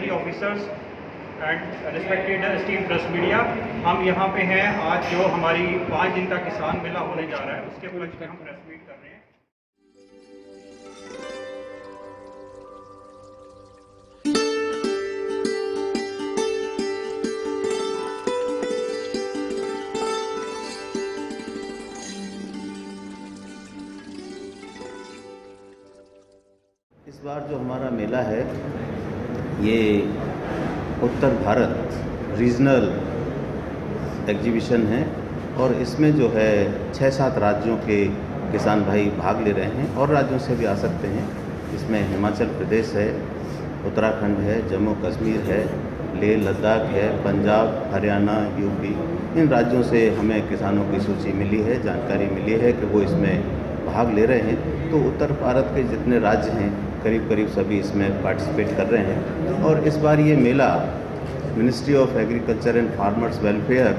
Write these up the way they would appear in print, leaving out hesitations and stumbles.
District officers and respected steam press media, हम यहाँ पे हैं आज जो हमारी 5 दिन का किसान मेला होने जा रहा है उसके उपलक्ष्य में हम प्रेस मीट कर रहे हैं। इस बार जो हमारा मेला है ये उत्तर भारत रीजनल एग्जीबिशन है और इसमें जो है 6-7 राज्यों के किसान भाई भाग ले रहे हैं और राज्यों से भी आ सकते हैं। इसमें हिमाचल प्रदेश है, उत्तराखंड है, जम्मू कश्मीर है, लेह लद्दाख है, पंजाब, हरियाणा, यूपी, इन राज्यों से हमें किसानों की सूची मिली है, जानकारी मिली है कि वो इसमें भाग ले रहे हैं। तो उत्तर भारत के जितने राज्य हैं करीब सभी इसमें पार्टिसिपेट कर रहे हैं। और इस बार ये मेला ministry of agriculture and farmers welfare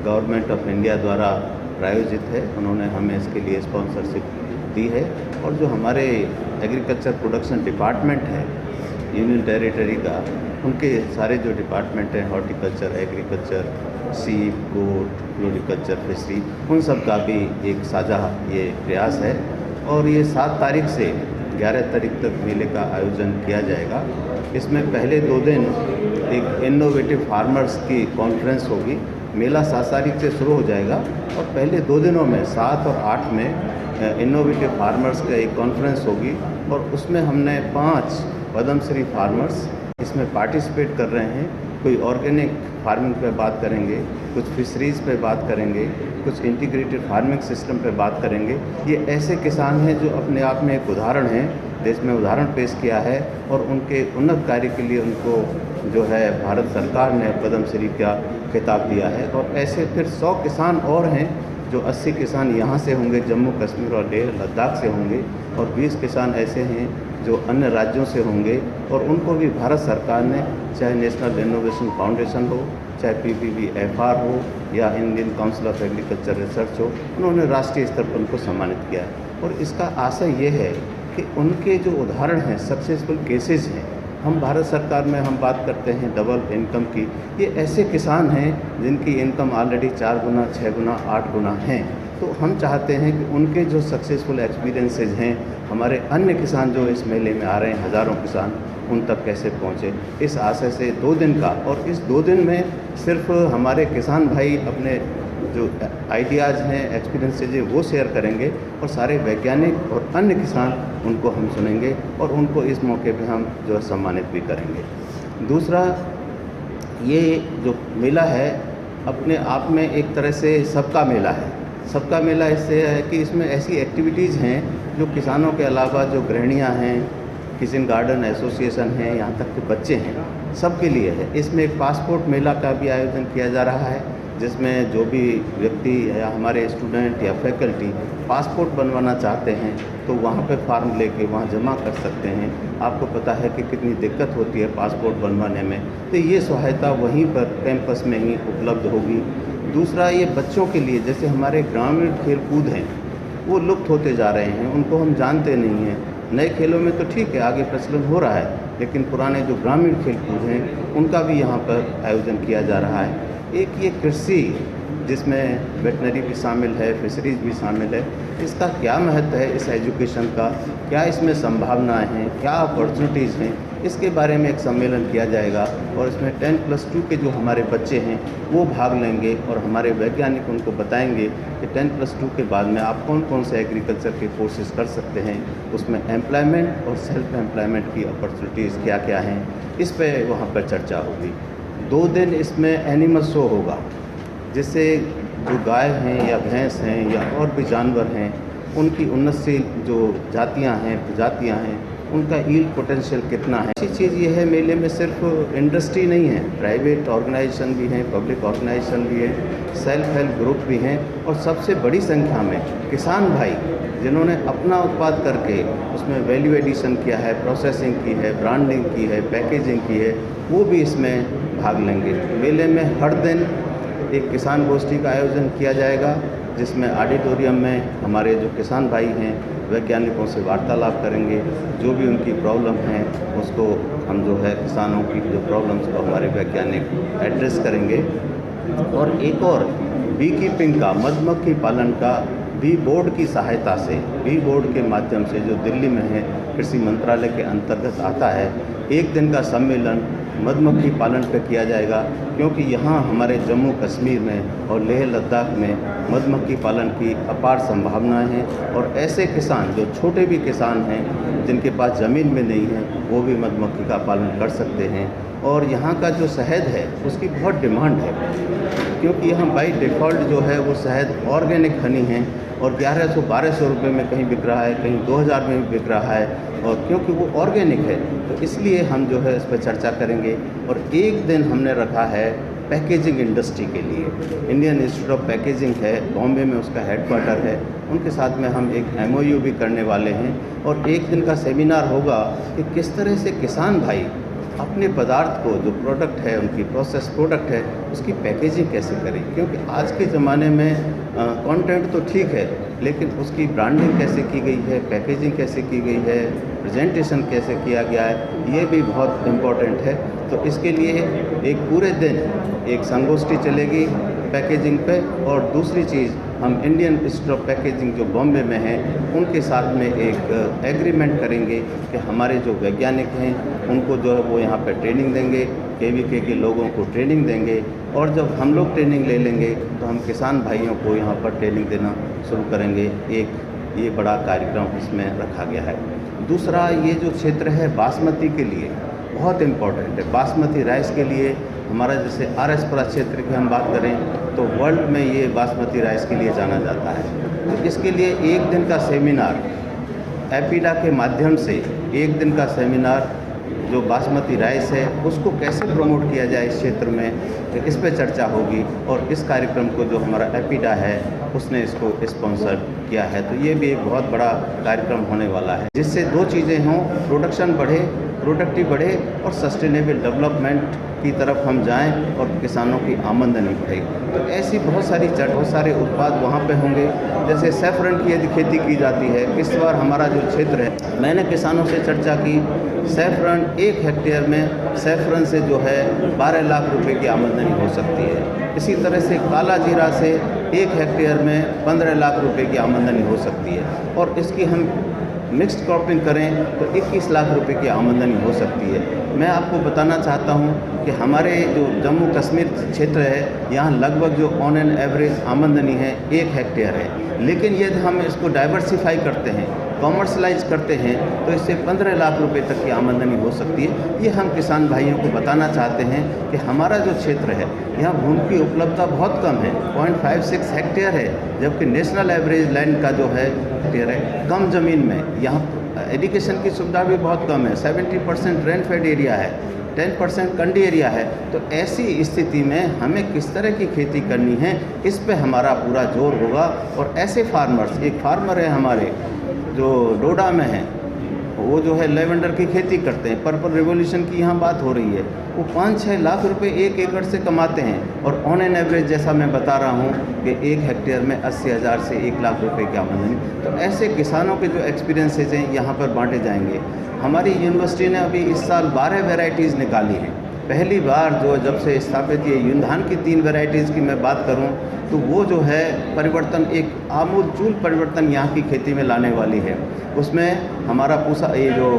government of India द्वारा प्रायोजित है। उन्होंने हमें इसके लिए स्पॉन्सरशिप दी है और जो हमारे एग्रीकल्चर प्रोडक्शन डिपार्टमेंट है यूनियन टेरिटरी का, उनके सारे जो डिपार्टमेंट हैं हॉर्टिकल्चर, एग्रीकल्चर, सीप, गोट, फ्लोरिकल्चर, फिशरी, उन सब का भी एक साझा ये प्रयास है। और ये 7 तारीख से 11 तारीख तक मेले का आयोजन किया जाएगा। इसमें पहले 2 दिन एक इनोवेटिव फार्मर्स की कॉन्फ्रेंस होगी। मेला 7 तारीख से शुरू हो जाएगा और पहले 2 दिनों में 7 और 8 में इनोवेटिव फार्मर्स का एक कॉन्फ्रेंस होगी और उसमें हमने 5 पद्मश्री फार्मर्स इसमें पार्टिसिपेट कर रहे हैं। कोई ऑर्गेनिक फार्मिंग पे बात करेंगे, कुछ फिशरीज़ पे बात करेंगे, कुछ इंटीग्रेटेड फार्मिंग सिस्टम पे बात करेंगे। ये ऐसे किसान हैं जो अपने आप में एक उदाहरण हैं, देश में उदाहरण पेश किया है और उनके उन्नत कार्य के लिए उनको जो है भारत सरकार ने पद्मश्री का खिताब दिया है। और ऐसे फिर 100 किसान और हैं जो 80 किसान यहाँ से होंगे, जम्मू कश्मीर और लेह लद्दाख से होंगे और 20 किसान ऐसे हैं जो अन्य राज्यों से होंगे और उनको भी भारत सरकार ने, चाहे नेशनल इनोवेशन फाउंडेशन हो, चाहे PPVFR हो या Indian council of agriculture research हो, उन्होंने राष्ट्रीय स्तर पर उनको सम्मानित किया है। और इसका आशय ये है कि उनके जो उदाहरण हैं, सक्सेसफुल केसेस हैं, हम भारत सरकार में हम बात करते हैं डबल इनकम की, ये ऐसे किसान हैं जिनकी इनकम ऑलरेडी 4 गुना, 6 गुना, 8 गुना हैं। तो हम चाहते हैं कि उनके जो सक्सेसफुल एक्सपीरियंसेस हैं हमारे अन्य किसान जो इस मेले में आ रहे हैं, हज़ारों किसान, उन तक कैसे पहुँचे, इस आशय से 2 दिन का। और इस 2 दिन में सिर्फ हमारे किसान भाई अपने जो आइडियाज़ हैं, एक्सपीरियंसेज हैं, वो शेयर करेंगे और सारे वैज्ञानिक और अन्य किसान उनको हम सुनेंगे और उनको इस मौके पे हम जो है सम्मानित भी करेंगे। दूसरा, ये जो मेला है अपने आप में एक तरह से सबका मेला है। सबका मेला इससे है कि इसमें ऐसी एक्टिविटीज़ हैं जो किसानों के अलावा जो गृहिणियाँ हैं, किचन गार्डन एसोसिएशन हैं, यहाँ तक के बच्चे हैं, सबके लिए है। इसमें एक पासपोर्ट मेला का भी आयोजन किया जा रहा है जिसमें जो भी व्यक्ति या हमारे स्टूडेंट या फैकल्टी पासपोर्ट बनवाना चाहते हैं तो वहाँ पे फॉर्म लेके वहाँ जमा कर सकते हैं। आपको पता है कि कितनी दिक्कत होती है पासपोर्ट बनवाने में, तो ये सहायता वहीं पर कैंपस में ही उपलब्ध होगी। दूसरा, ये बच्चों के लिए, जैसे हमारे ग्रामीण खेल कूद हैं वो लुप्त होते जा रहे हैं, उनको हम जानते नहीं हैं। नए खेलों में तो ठीक है, आगे प्रचलन हो रहा है, लेकिन पुराने जो ग्रामीण खेल कूद हैं उनका भी यहाँ पर आयोजन किया जा रहा है। एक ये कृषि जिसमें वेटनरी भी शामिल है, फिशरीज भी शामिल है, इसका क्या महत्व है इस एजुकेशन का, क्या इसमें संभावनाएं हैं, क्या अपॉर्चुनिटीज़ हैं, इसके बारे में एक सम्मेलन किया जाएगा। और इसमें 10+2 के जो हमारे बच्चे हैं वो भाग लेंगे और हमारे वैज्ञानिक उनको बताएंगे कि 10+2 के बाद में आप कौन कौन से एग्रीकल्चर के कोर्सेज कर सकते हैं, उसमें एम्प्लॉयमेंट और सेल्फ एम्प्लॉयमेंट की अपॉर्चुनिटीज़ क्या क्या हैं, इस पर वहाँ पर चर्चा होगी। 2 दिन इसमें एनिमल शो होगा, जिससे जो गाय हैं या भैंस हैं या और भी जानवर हैं उनकी उन्नतशील जो जातियां हैं, प्रजातियां हैं, उनका यील्ड पोटेंशियल कितना है। अच्छी चीज़ ये है, मेले में सिर्फ इंडस्ट्री नहीं है, प्राइवेट ऑर्गेनाइजेशन भी हैं, पब्लिक ऑर्गेनाइजेशन भी है, सेल्फ हेल्प ग्रुप भी हैं और सबसे बड़ी संख्या में किसान भाई जिन्होंने अपना उत्पाद करके उसमें वैल्यू एडिशन किया है, प्रोसेसिंग की है, ब्रांडिंग की है, पैकेजिंग की है, वो भी इसमें भाग लेंगे। मेले में हर दिन एक किसान गोष्ठी का आयोजन किया जाएगा, जिसमें ऑडिटोरियम में हमारे जो किसान भाई हैं वैज्ञानिकों से वार्तालाप करेंगे। जो भी उनकी प्रॉब्लम है उसको हम जो है किसानों की जो प्रॉब्लम्स को हमारे वैज्ञानिक एड्रेस करेंगे। और एक और बी कीपिंग का, मधुमक्खी पालन का बी बोर्ड की सहायता से, बी बोर्ड के माध्यम से जो दिल्ली में है, कृषि मंत्रालय के अंतर्गत आता है, एक दिन का सम्मेलन मधुमक्खी पालन पर किया जाएगा। क्योंकि यहाँ हमारे जम्मू कश्मीर में और लेह लद्दाख में मधुमक्खी पालन की अपार संभावनाएं हैं। और ऐसे किसान जो छोटे भी किसान हैं, जिनके पास ज़मीन में नहीं है, वो भी मधुमक्खी का पालन कर सकते हैं। और यहाँ का जो शहद है उसकी बहुत डिमांड है, क्योंकि यहाँ बाई डिफ़ॉल्ट जो है वो शहद ऑर्गेनिक हनी है और 1100-1200 रुपये में कहीं बिक रहा है, कहीं 2000 में भी बिक रहा है। और क्योंकि वो ऑर्गेनिक है तो इसलिए हम जो है इस पर चर्चा करेंगे। और एक दिन हमने रखा है पैकेजिंग इंडस्ट्री के लिए। इंडियन इंस्टीट्यूट ऑफ पैकेजिंग है, बॉम्बे में उसका हेडक्वार्टर है, उनके साथ में हम एक MOU भी करने वाले हैं। और एक दिन का सेमिनार होगा कि किस तरह से किसान भाई अपने पदार्थ को, जो प्रोडक्ट है, उनकी प्रोसेस प्रोडक्ट है, उसकी पैकेजिंग कैसे करें। क्योंकि आज के ज़माने में कंटेंट तो ठीक है, लेकिन उसकी ब्रांडिंग कैसे की गई है, पैकेजिंग कैसे की गई है, प्रेजेंटेशन कैसे किया गया है, ये भी बहुत इम्पोर्टेंट है। तो इसके लिए एक पूरे दिन एक संगोष्ठी चलेगी पैकेजिंग पे। और दूसरी चीज़, हम इंडियन इंस्टीट्यूट ऑफ पैकेजिंग जो बॉम्बे में है, उनके साथ में एक एग्रीमेंट करेंगे कि हमारे जो वैज्ञानिक हैं उनको जो है वो यहाँ पे ट्रेनिंग देंगे, KVK के लोगों को ट्रेनिंग देंगे। और जब हम लोग ट्रेनिंग ले लेंगे तो हम किसान भाइयों को यहाँ पर ट्रेनिंग देना शुरू करेंगे। एक ये बड़ा कार्यक्रम इसमें रखा गया है। दूसरा, ये जो क्षेत्र है बासमती के लिए बहुत इम्पोर्टेंट है। बासमती राइस के लिए हमारा, जैसे RSपुरा क्षेत्र की हम बात करें तो वर्ल्ड में ये बासमती राइस के लिए जाना जाता है। तो इसके लिए एक दिन का सेमिनार एपीडा के माध्यम से, एक दिन का सेमिनार जो बासमती राइस है उसको कैसे प्रमोट किया जाए इस क्षेत्र में, तो इस पे चर्चा होगी। और इस कार्यक्रम को जो हमारा एपीडा है उसने इसको स्पॉन्सर किया है। तो ये भी एक बहुत बड़ा कार्यक्रम होने वाला है, जिससे दो चीज़ें हों, प्रोडक्शन बढ़े, प्रोडक्टिव बढ़े और सस्टेनेबल डेवलपमेंट की तरफ हम जाएं और किसानों की आमदनी बढ़े। तो ऐसी बहुत सारे उत्पाद वहाँ पे होंगे। जैसे सैफरन की यदि खेती की जाती है, इस बार हमारा जो क्षेत्र है, मैंने किसानों से चर्चा की, सैफरन 1 हेक्टेयर में सैफरन से जो है 12 लाख रुपए की आमदनी हो सकती है। इसी तरह से काला जीरा से 1 हेक्टेयर में 15 लाख रुपए की आमदनी हो सकती है। और इसकी हम मिक्स्ड क्रॉपिंग करें तो 21 लाख रुपए की आमदनी हो सकती है। मैं आपको बताना चाहता हूं कि हमारे जो जम्मू कश्मीर क्षेत्र है, यहाँ लगभग जो ऑन एन एवरेज आमदनी है 1 हेक्टेयर है। लेकिन यदि हम इसको डाइवर्सिफाई करते हैं, कॉमर्शलाइज करते हैं, तो इससे 15 लाख रुपए तक की आमदनी हो सकती है। ये हम किसान भाइयों को बताना चाहते हैं कि हमारा जो क्षेत्र है, यहाँ भूमि की उपलब्धता बहुत कम है, 0.56 हेक्टेयर है, जबकि नेशनल एवरेज लैंड का जो है हेक्टेयर है। कम ज़मीन में यहाँ एजुकेशन की सुविधा भी बहुत कम है, 70% रेनफेड एरिया है, 10% कंडी एरिया है। तो ऐसी स्थिति में हमें किस तरह की खेती करनी है, इस पे हमारा पूरा जोर होगा। और ऐसे फार्मर्स, एक फार्मर है हमारे जो डोडा में है, वो जो है लेवेंडर की खेती करते हैं, पर्पल रिवोल्यूशन की यहाँ बात हो रही है, वो 5-6 लाख रुपए 1 एकड़ से कमाते हैं। और ऑन एन एवरेज जैसा मैं बता रहा हूँ कि 1 हेक्टेयर में 80,000 से 1 लाख रुपए की आमदनी। तो ऐसे किसानों के जो एक्सपीरियंसेज हैं यहाँ पर बांटे जाएंगे। हमारी यूनिवर्सिटी ने अभी इस साल 12 वेराइटीज़ निकाली हैं। पहली बार जो जब से स्थापित ये यूनधान की 3 वेराइटीज़ की मैं बात करूं तो वो जो है परिवर्तन, एक आमूलचूल परिवर्तन यहाँ की खेती में लाने वाली है। उसमें हमारा पूसा ये जो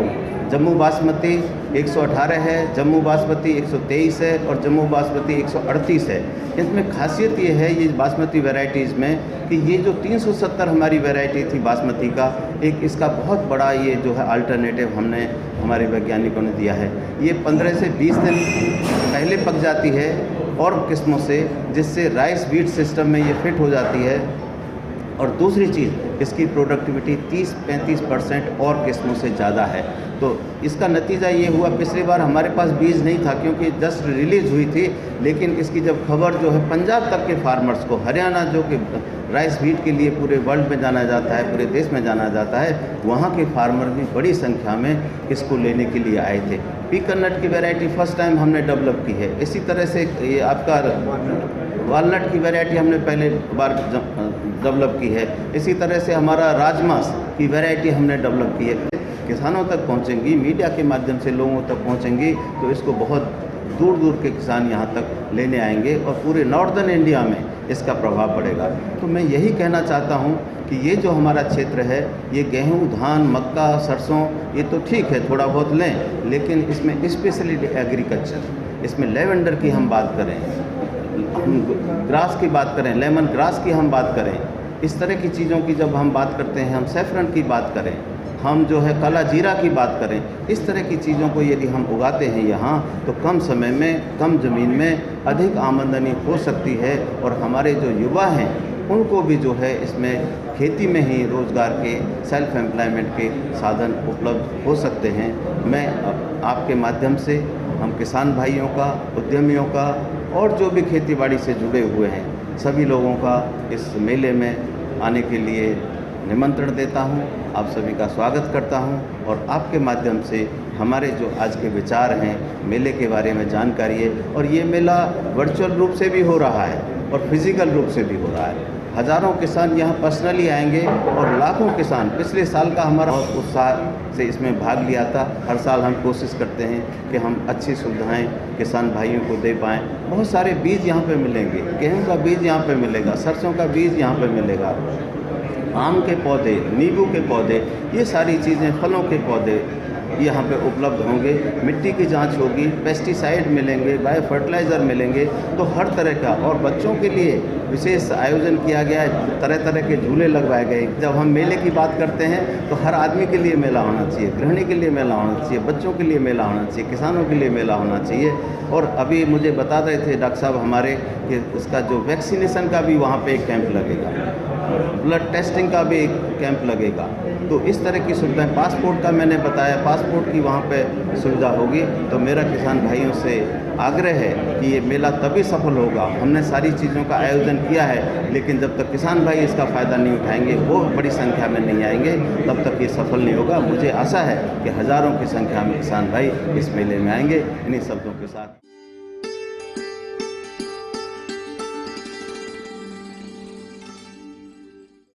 जम्मू बासमती 118 है, जम्मू बासमती 123 है और जम्मू बासमती 138 है। इसमें खासियत ये है ये बासमती वैरायटीज़ में कि ये जो 370 हमारी वैरायटी थी बासमती का, एक इसका बहुत बड़ा ये जो है अल्टरनेटिव हमने हमारे वैज्ञानिकों ने दिया है। ये 15 से 20 दिन पहले पक जाती है और किस्मों से, जिससे राइस वीट सिस्टम में ये फिट हो जाती है। और दूसरी चीज़, इसकी प्रोडक्टिविटी 30-35% और किस्मों से ज़्यादा है। तो इसका नतीजा ये हुआ, पिछली बार हमारे पास बीज नहीं था क्योंकि जस्ट रिलीज़ हुई थी, लेकिन इसकी जब खबर जो है पंजाब तक के फार्मर्स को, हरियाणा जो कि राइस वीट के लिए पूरे वर्ल्ड में जाना जाता है, पूरे देश में जाना जाता है, वहाँ के फार्मर भी बड़ी संख्या में इसको लेने के लिए आए थे। पीकन नट की वैरायटी फर्स्ट टाइम हमने डेवलप की है। इसी तरह से ये आपका वालनट की वैरायटी हमने पहले बार डेवलप की है। इसी तरह से हमारा राजमास की वैरायटी हमने डेवलप की है। किसानों तक पहुंचेंगी, मीडिया के माध्यम से लोगों तक पहुंचेंगी, तो इसको बहुत दूर दूर के किसान यहाँ तक लेने आएंगे और पूरे नॉर्दर्न इंडिया में इसका प्रभाव पड़ेगा। तो मैं यही कहना चाहता हूँ कि ये जो हमारा क्षेत्र है, ये गेहूँ, धान, मक्का, सरसों, ये तो ठीक है थोड़ा बहुत लें, लेकिन इसमें स्पेशलिटी एग्रीकल्चर, इसमें लेवेंडर की हम बात करें, हम ग्रास की बात करें, लेमन ग्रास की हम बात करें, इस तरह की चीज़ों की जब हम बात करते हैं, हम सैफरन की बात करें, हम जो है काला जीरा की बात करें, इस तरह की चीज़ों को यदि हम उगाते हैं यहाँ, तो कम समय में, कम ज़मीन में अधिक आमदनी हो सकती है और हमारे जो युवा हैं उनको भी जो है इसमें खेती में ही रोज़गार के, सेल्फ एम्प्लॉयमेंट के साधन उपलब्ध हो सकते हैं। मैं आपके माध्यम से हम किसान भाइयों का, उद्यमियों का और जो भी खेतीबाड़ी से जुड़े हुए हैं सभी लोगों का इस मेले में आने के लिए निमंत्रण देता हूं। आप सभी का स्वागत करता हूं और आपके माध्यम से हमारे जो आज के विचार हैं मेले के बारे में जानकारी है। और ये मेला वर्चुअल रूप से भी हो रहा है और फिज़िकल रूप से भी हो रहा है। हज़ारों किसान यहाँ पर्सनली आएंगे और लाखों किसान, पिछले साल का हमारा बहुत उत्साह से इसमें भाग लिया था। हर साल हम कोशिश करते हैं कि हम अच्छी सुविधाएं किसान भाइयों को दे पाएँ। बहुत सारे बीज यहाँ पे मिलेंगे, गेहूँ का बीज यहाँ पे मिलेगा, सरसों का बीज यहाँ पे मिलेगा, आम के पौधे, नींबू के पौधे, ये सारी चीज़ें, फलों के पौधे यहाँ पे उपलब्ध होंगे। मिट्टी की जांच होगी, पेस्टिसाइड मिलेंगे, बायो फर्टिलाइज़र मिलेंगे, तो हर तरह का। और बच्चों के लिए विशेष आयोजन किया गया है, तरह तरह के झूले लगवाए गए। जब हम मेले की बात करते हैं तो हर आदमी के लिए मेला होना चाहिए, गृहिणी के लिए मेला होना चाहिए, बच्चों के लिए मेला होना चाहिए, किसानों के लिए मेला होना चाहिए। और अभी मुझे बता रहे थे डॉक्टर साहब हमारे कि इसका जो वैक्सीनेशन का भी वहाँ पे एक कैंप लगेगा, ब्लड टेस्टिंग का भी एक कैंप लगेगा। तो इस तरह की सुविधाएं, पासपोर्ट का मैंने बताया, पासपोर्ट की वहाँ पे सुविधा होगी। तो मेरा किसान भाइयों से आग्रह है कि ये मेला तभी सफल होगा, हमने सारी चीज़ों का आयोजन किया है, लेकिन जब तक किसान भाई इसका फ़ायदा नहीं उठाएंगे, वो बड़ी संख्या में नहीं आएंगे, तब तक ये सफल नहीं होगा। मुझे आशा है कि हज़ारों की संख्या में किसान भाई इस मेले में आएंगे। इन्हीं शब्दों के साथ